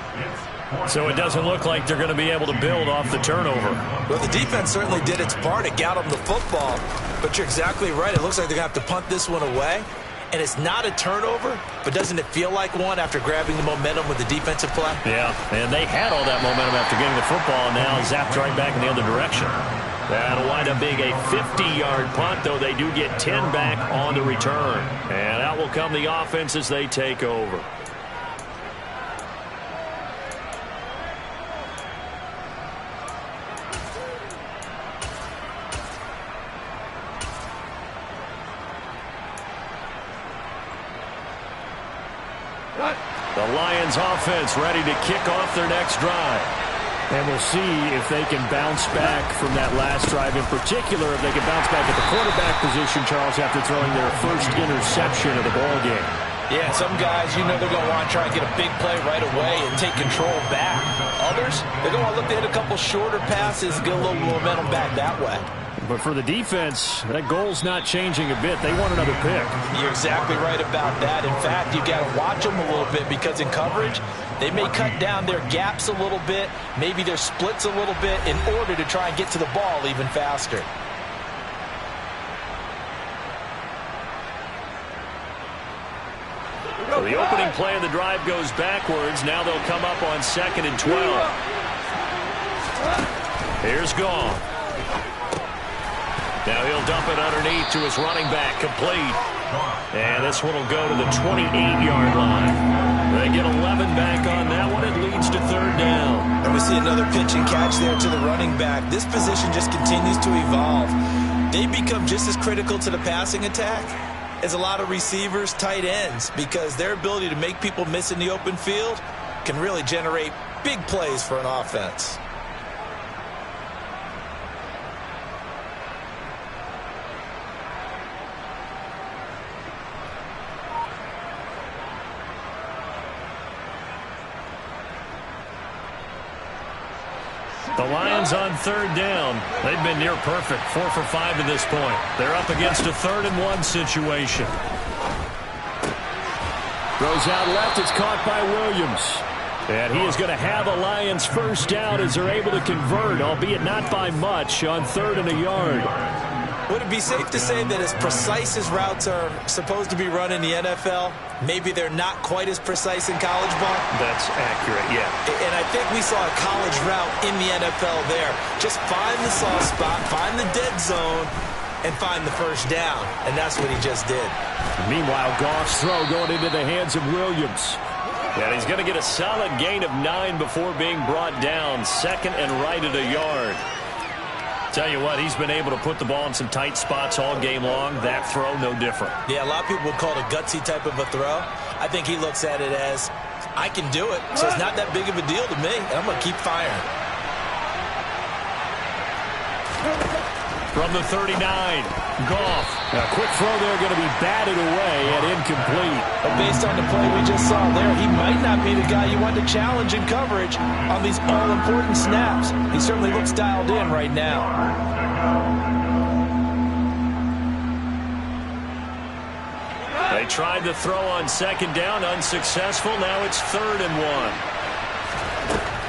So it doesn't look like they're going to be able to build off the turnover. Well, the defense certainly did its part. It got them the football. But you're exactly right. It looks like they're going to have to punt this one away. And it's not a turnover, but doesn't it feel like one after grabbing the momentum with the defensive play? Yeah, and they had all that momentum after getting the football, and now zapped right back in the other direction. That'll wind up being a 50-yard punt, though they do get 10 back on the return. And out will come the offense as they take over. The Lions offense ready to kick off their next drive. And we'll see if they can bounce back from that last drive. In particular, if they can bounce back at the quarterback position, Charles, after throwing their first interception of the ball game. Yeah, some guys, you know they're going to want to try and get a big play right away and take control back. Others, they're going to look to hit a couple shorter passes and get a little momentum back that way. But for the defense, that goal's not changing a bit. They want another pick. You're exactly right about that. In fact, you've got to watch them a little bit because in coverage, they may cut down their gaps a little bit, maybe their splits a little bit in order to try and get to the ball even faster. So the opening opening play of the drive goes backwards. Now they'll come up on 2nd and 12. Here's Goff. Now he'll dump it underneath to his running back, complete. And this one will go to the 28-yard line. They get 11 back on that one. It leads to 3rd down. And we see another pitch and catch there to the running back. This position just continues to evolve. They become just as critical to the passing attack as a lot of receivers, tight ends, because their ability to make people miss in the open field can really generate big plays for an offense. The Lions on 3rd down. They've been near perfect, 4 for 5 to this point. They're up against a 3rd and 1 situation. Throws out left. It's caught by Williams. And he is going to have a Lions first down as they're able to convert, albeit not by much, on 3rd and a yard. Would it be safe to say that as precise as routes are supposed to be run in the NFL, maybe they're not quite as precise in college ball? That's accurate, yeah. And I think we saw a college route in the NFL there. Just find the soft spot, find the dead zone, and find the first down. And that's what he just did. Meanwhile, Goff's throw going into the hands of Williams. And he's going to get a solid gain of 9 before being brought down. 2nd and right at a yard. Tell you what, he's been able to put the ball in some tight spots all game long. That throw, no different. Yeah, a lot of people would call it a gutsy type of a throw. I think he looks at it as, I can do it, so it's not that big of a deal to me, and I'm going to keep firing. From the 39, Goff. A quick throw there going to be batted away and incomplete. But based on the play we just saw there, he might not be the guy you want to challenge in coverage on these all-important snaps. He certainly looks dialed in right now. They tried the throw on 2nd down, unsuccessful. Now it's 3rd and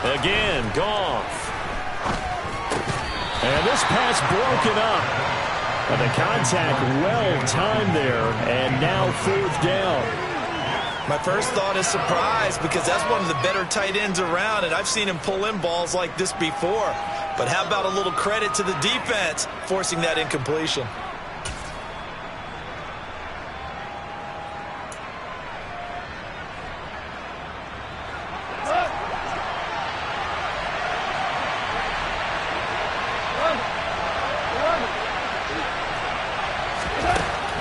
1. Again, Goff. And this pass broken up. And the contact well-timed there, and now 4th down. My first thought is surprise, because that's one of the better tight ends around, and I've seen him pull in balls like this before. But how about a little credit to the defense forcing that incompletion?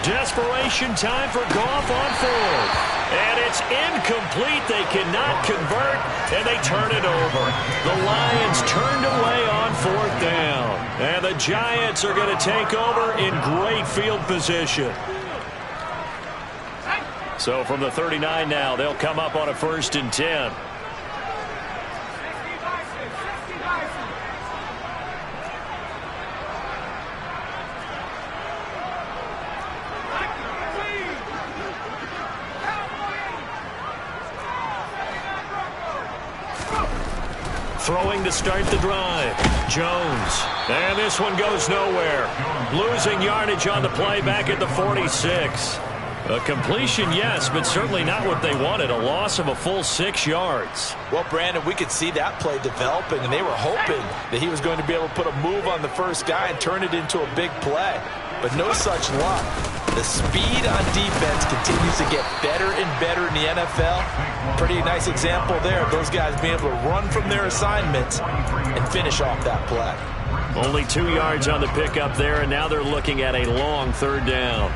Desperation time for Goff on 4th. And it's incomplete. They cannot convert, and they turn it over. The Lions turned away on 4th down. And the Giants are going to take over in great field position. So from the 39 now, they'll come up on a 1st and 10. Throwing to start the drive. Jones. And this one goes nowhere. Losing yardage on the play back at the 46. A completion, yes, but certainly not what they wanted. A loss of a full 6 yards. Well, Brandon, we could see that play developing, and they were hoping that he was going to be able to put a move on the first guy and turn it into a big play. But no such luck. The speed on defense continues to get better and better in the NFL. Pretty nice example there of those guys being able to run from their assignments and finish off that play. Only 2 yards on the pickup there, and now they're looking at a long 3rd down.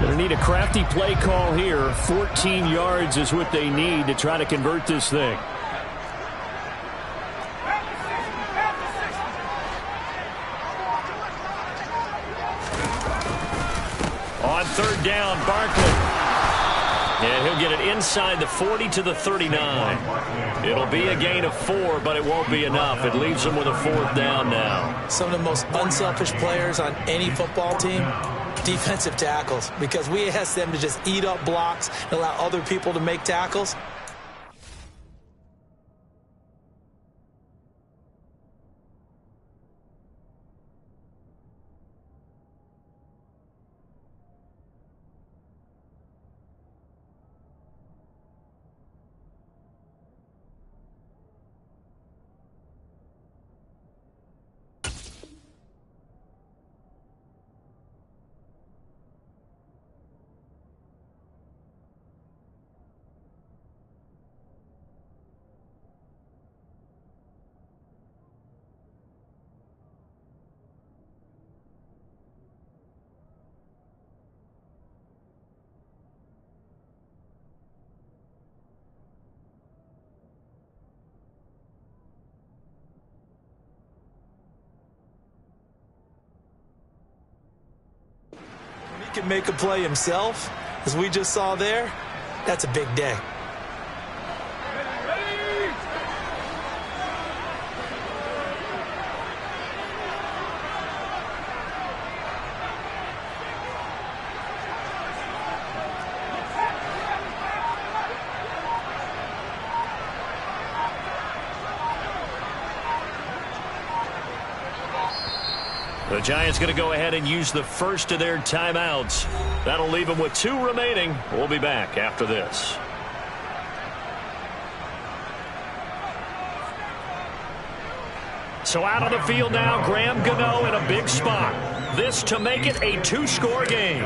Going to need a crafty play call here. 14 yards is what they need to try to convert this thing. On 3rd down, Barkley. And he'll get it inside the 40 to the 39. It'll be a gain of 4, but it won't be enough. It leaves them with a 4th down now. Some of the most unselfish players on any football team, defensive tackles, because we ask them to just eat up blocks and allow other people to make tackles. can make a play himself, as we just saw there, that's a big day. The Giants going to go ahead and use the first of their timeouts. That'll leave them with 2 remaining. We'll be back after this. So out on the field now, Graham Gano in a big spot. This to make it a 2-score game.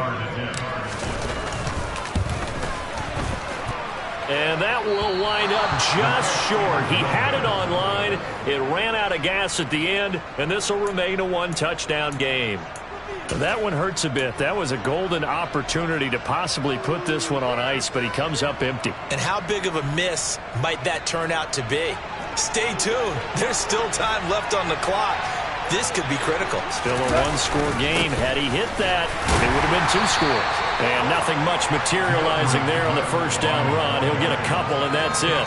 And that will wind up just short. He had it on line. It ran out of gas at the end, and this will remain a 1-touchdown game. That one hurts a bit. That was a golden opportunity to possibly put this one on ice, but he comes up empty. And how big of a miss might that turn out to be? Stay tuned. There's still time left on the clock. This could be critical. Still a 1-score game. Had he hit that, it would have been 2 scores. And nothing much materializing there on the first down run. He'll get a couple, and that's it.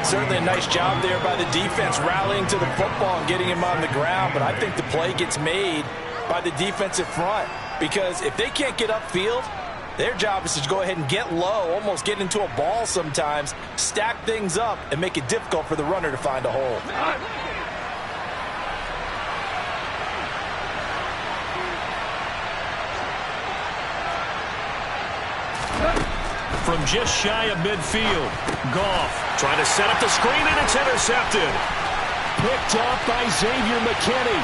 Certainly a nice job there by the defense rallying to the football and getting him on the ground. But I think the play gets made by the defensive front. Because if they can't get upfield, their job is to go ahead and get low, almost get into a ball sometimes, stack things up, and make it difficult for the runner to find a hole. From just shy of midfield, Goff trying to set up the screen, and it's intercepted. Picked up by Xavier McKinney.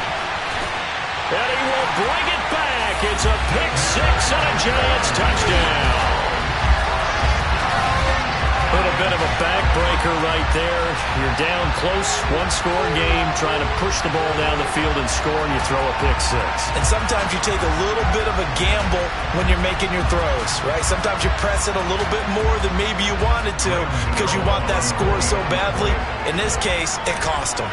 And he will bring it back. It's a pick 6 and a Giants touchdown. A little bit of a backbreaker right there. You're down close, 1-score game, trying to push the ball down the field and score, and you throw a pick 6. And sometimes you take a little bit of a gamble when you're making your throws, right? Sometimes you press it a little bit more than maybe you wanted to because you want that score so badly. In this case, it cost them.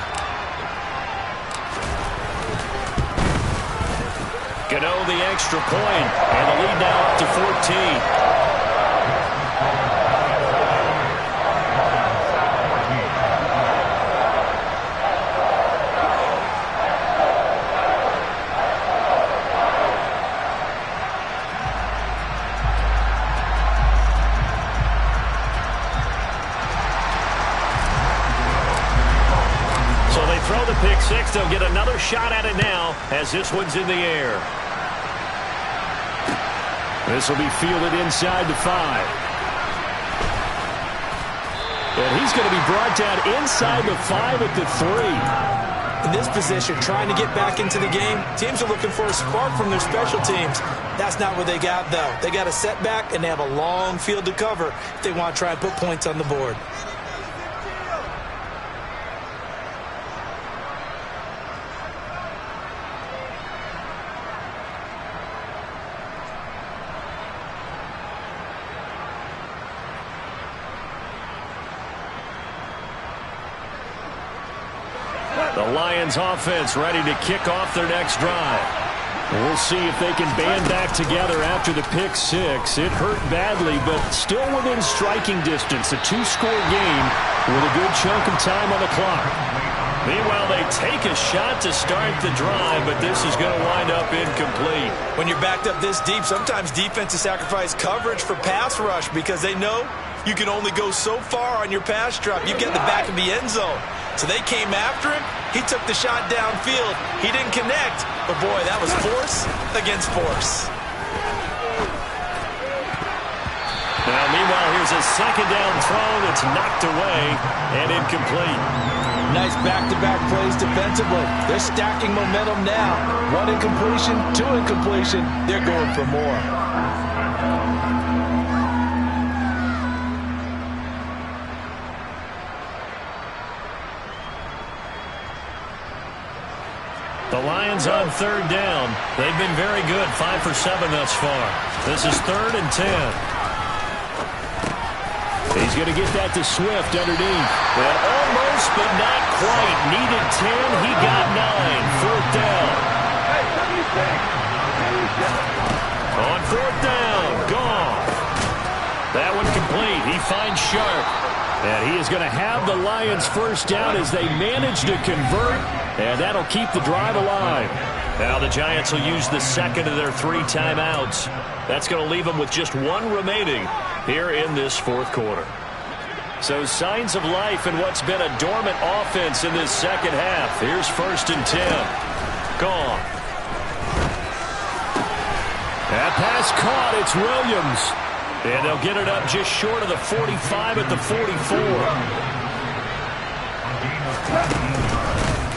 Gano the extra point, and the lead now up to 14. Throw the pick 6. They'll get another shot at it now as this one's in the air. This will be fielded inside the 5. And he's going to be brought down inside the 5 at the 3. In this position, trying to get back into the game, teams are looking for a spark from their special teams. That's not what they got, though. They got a setback, and they have a long field to cover if they want to try and put points on the board. The Lions offense ready to kick off their next drive. We'll see if they can band back together after the pick 6. It hurt badly, but still within striking distance. A 2-score game with a good chunk of time on the clock. Meanwhile, they take a shot to start the drive, but this is going to wind up incomplete. When you're backed up this deep, sometimes defenses sacrifice coverage for pass rush because they know you can only go so far on your pass drop. You get in the back of the end zone. So they came after him. He took the shot downfield. He didn't connect. But, boy, that was force against force. Now, meanwhile, here's a second down throw that's knocked away and incomplete. Nice back-to-back plays defensively. They're stacking momentum now. 1 incompletion, 2 incompletion. They're going for more. The Lions on 3rd down. They've been very good, 5 for 7 thus far. This is 3rd and 10. He's going to get that to Swift underneath. And almost, but not quite. Needed 10. He got 9. 4th down. On fourth down. Gone. That one complete. He finds Sharp. And he is going to have the Lions first down as they manage to convert. And that'll keep the drive alive. Now the Giants will use the second of their 3 timeouts. That's going to leave them with just 1 remaining here in this fourth quarter. So signs of life in what's been a dormant offense in this second half. Here's 1st and 10. Gone. That pass caught. It's Williams. And they'll get it up just short of the 45 at the 44.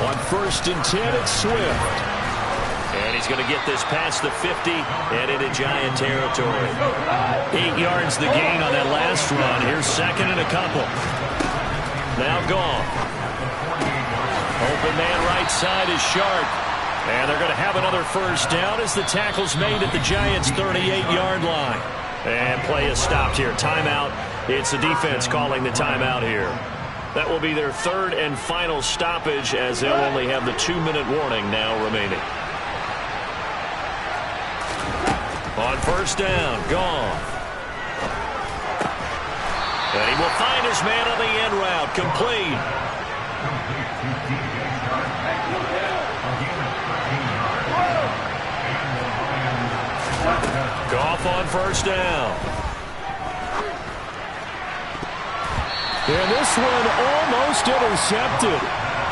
On 1st and 10, it's Swift. And he's going to get this past the 50 and into Giant territory. 8 yards the gain on that last run. Here's 2nd and a couple. Now gone. Open man right side is Sharp. And they're going to have another first down as the tackle's made at the Giants' 38-yard line. And play is stopped here. Timeout. It's the defense calling the timeout here. That will be their 3rd and final stoppage as they'll only have the 2-minute warning now remaining. On 1st down, gone. And he will find his man on the end route, complete. Goff on 1st down. And this one almost intercepted.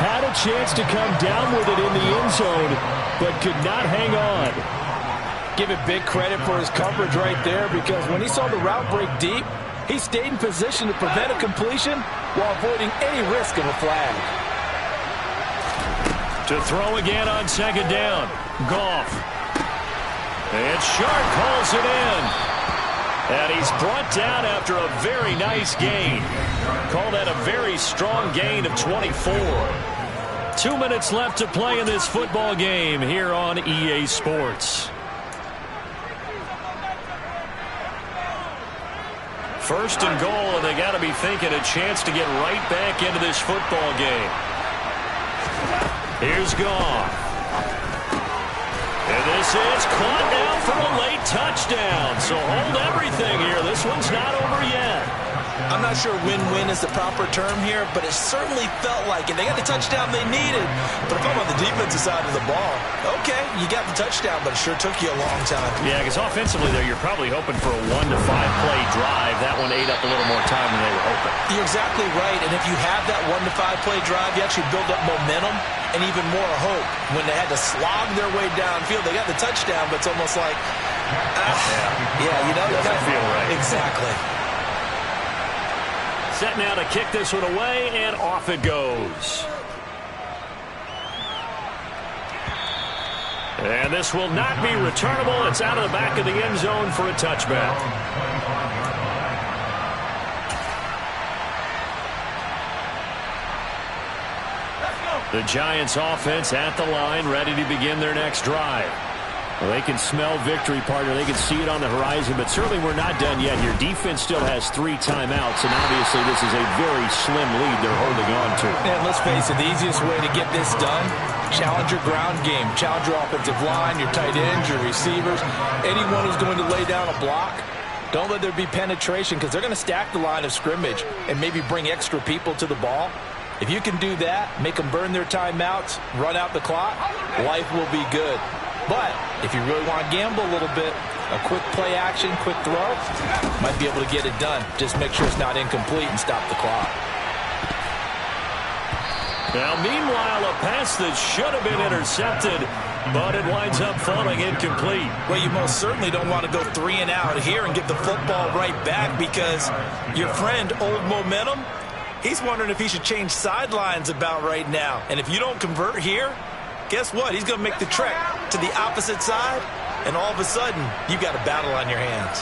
Had a chance to come down with it in the end zone, but could not hang on. Give it big credit for his coverage right there, because when he saw the route break deep, he stayed in position to prevent a completion while avoiding any risk of a flag. To throw again on 2nd down. Goff. And Sharp calls it in. And he's brought down after a very nice gain. Call that a very strong gain of 24. 2 minutes left to play in this football game here on EA Sports. 1st and goal, and they got to be thinking a chance to get right back into this football game. Here's Goff. And this is caught now for a late touchdown. So hold everything here. This one's not over yet. I'm not sure win-win is the proper term here, but it certainly felt like it. They got the touchdown they needed. But if I'm on the defensive side of the ball, okay, you got the touchdown, but it sure took you a long time. Yeah, because offensively there, you're probably hoping for a 1 to 5 play drive. That one ate up a little more time than they were hoping. You're exactly right, and if you have that 1 to 5 play drive, you actually build up momentum and even more hope. When they had to slog their way downfield, they got the touchdown, but it's almost like, you know, doesn't feel right. Exactly. Set now to kick this one away, and off it goes. And this will not be returnable. It's out of the back of the end zone for a touchback. The Giants offense at the line, ready to begin their next drive. Well, they can smell victory, partner. They can see it on the horizon, but certainly we're not done yet here. Defense still has 3 timeouts, and obviously this is a very slim lead they're holding on to. And let's face it, the easiest way to get this done, challenge your ground game. Challenge your offensive line, your tight ends, your receivers, anyone who's going to lay down a block. Don't let there be penetration, because they're going to stack the line of scrimmage and maybe bring extra people to the ball. If you can do that, make them burn their timeouts, run out the clock, life will be good. But if you really want to gamble a little bit, a quick play action, quick throw, might be able to get it done. Just make sure it's not incomplete and stop the clock. Now, meanwhile, a pass that should have been intercepted, but it winds up falling incomplete. Well, you most certainly don't want to go 3 and out here and get the football right back, because your friend, Old Momentum, he's wondering if he should change sidelines about right now. And if you don't convert here, guess what? He's going to make the trek to the opposite side, and all of a sudden, you've got a battle on your hands.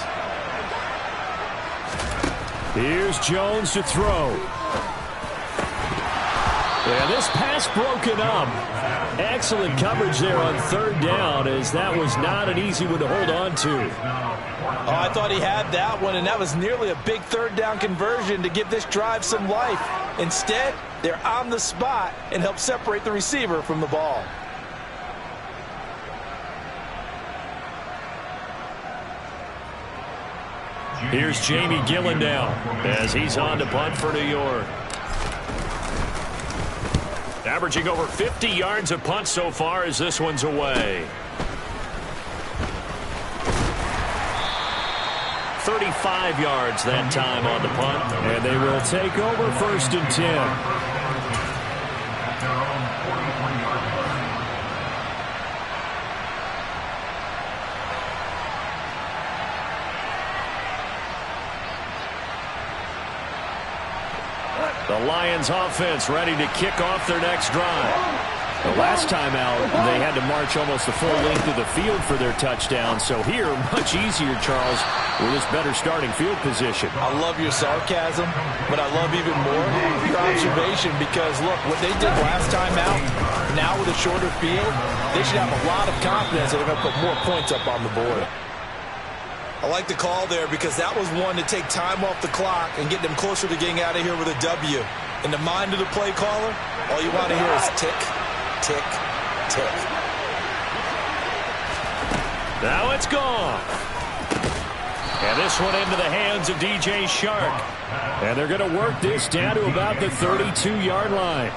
Here's Jones to throw. Yeah, this pass broken up. Excellent coverage there on 3rd down, as that was not an easy one to hold on to. Oh, I thought he had that one, and that was nearly a big 3rd down conversion to give this drive some life. Instead, they're on the spot and help separate the receiver from the ball. Here's Jamie Gillen now as he's on to punt for New York. Averaging over 50 yards a punt so far as this one's away. 35 yards that time on the punt. And they will take over 1st and 10. The Lions offense ready to kick off their next drive. The last time out, they had to march almost the full length of the field for their touchdown. So here, much easier, Charles, with this better starting field position. I love your sarcasm, but I love even more your observation because, look, what they did last time out, now with a shorter field, they should have a lot of confidence that they're going to put more points up on the board. I like the call there because that was one to take time off the clock and get them closer to getting out of here with a W. In the mind of the play caller, all you want to hear is tick, tick, tick. Now it's gone. And this one into the hands of DJ Shark. And they're going to work this down to about the 32-yard line.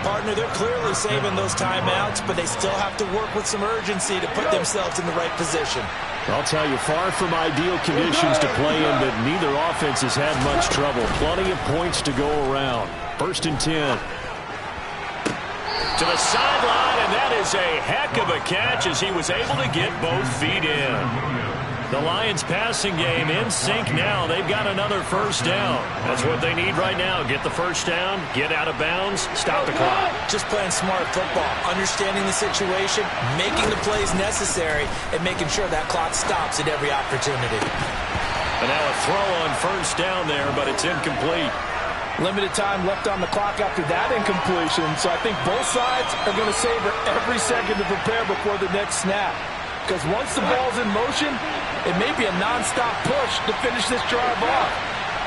Partner, they're clearly saving those timeouts, but they still have to work with some urgency to put themselves in the right position. I'll tell you, far from ideal conditions to play in, but neither offense has had much trouble. Plenty of points to go around. 1st and 10. To the sideline, and that is a heck of a catch as he was able to get both feet in. The Lions passing game in sync now. They've got another 1st down. That's what they need right now. Get the 1st down, get out of bounds, stop the clock. Just playing smart football, understanding the situation, making the plays necessary, and making sure that clock stops at every opportunity. And now a throw on 1st down there, but it's incomplete. Limited time left on the clock after that incompletion, so I think both sides are going to savor every second to prepare before the next snap. Because once the ball's in motion, it may be a non-stop push to finish this drive off.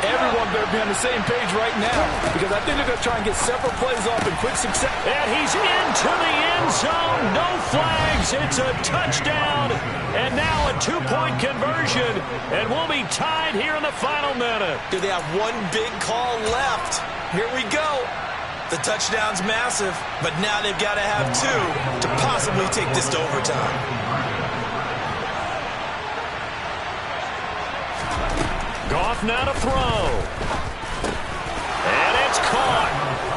Everyone better be on the same page right now, because I think they're going to try and get several plays off in quick succession. And he's into the end zone. No flags. It's a touchdown. And now a 2-point conversion. And we'll be tied here in the final minute. Do they have one big call left? Here we go. The touchdown's massive, but now they've got to have 2 to possibly take this to overtime. Goff now to throw. And it's caught.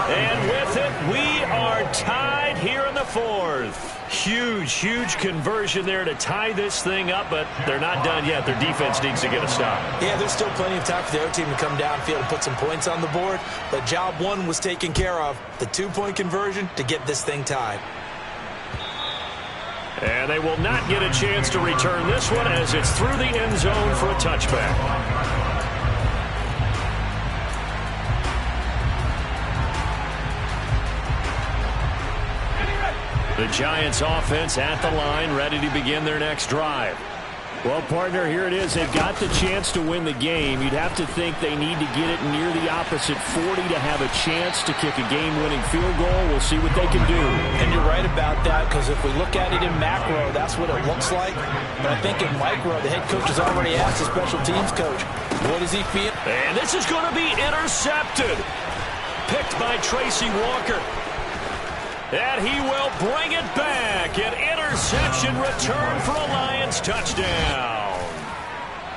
And with it, we are tied here in the 4th. Huge conversion there to tie this thing up, but they're not done yet. Their defense needs to get a stop. Yeah, there's still plenty of time for the other team to come downfield and put some points on the board, but job 1 was taken care of. The 2-point conversion to get this thing tied. And they will not get a chance to return this one as it's through the end zone for a touchback. The Giants offense at the line, ready to begin their next drive. Well, partner, here it is. They've got the chance to win the game. You'd have to think they need to get it near the opposite 40 to have a chance to kick a game-winning field goal. We'll see what they can do. And you're right about that, because if we look at it in macro, that's what it looks like. But I think in micro, the head coach has already asked the special teams coach, what does he feel? And this is going to be intercepted. Picked by Tracy Walker. And he will bring it back. An interception return for a Lions touchdown.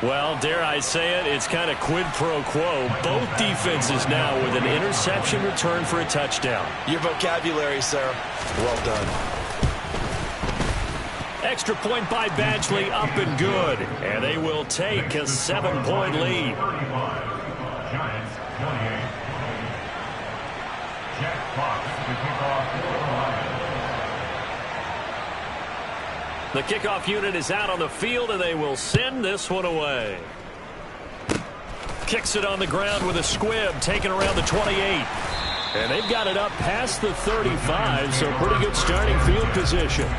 Well, dare I say it, it's kind of quid pro quo. Both defenses now with an interception return for a touchdown. Your vocabulary, sir. Well done. Extra point by Badgley, up and good. And they will take a 7-point lead. Giants 28. Jack Fox to kick off for the Lions. The kickoff unit is out on the field, and they will send this one away. Kicks it on the ground with a squib, taken around the 28. And they've got it up past the 35, so pretty good starting field position.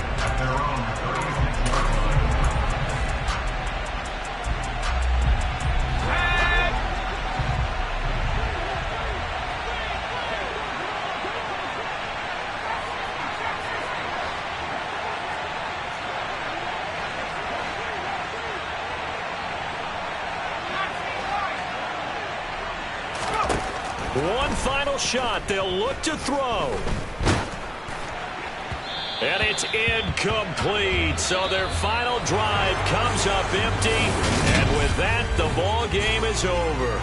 One final shot they'll look to throw. And it's incomplete. So their final drive comes up empty. And with that, the ball game is over.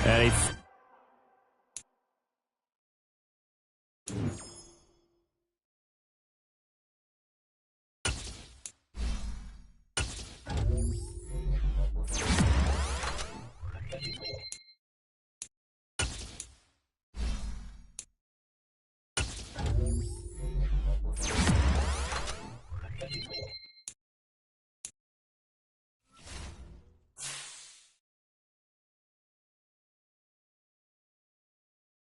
And he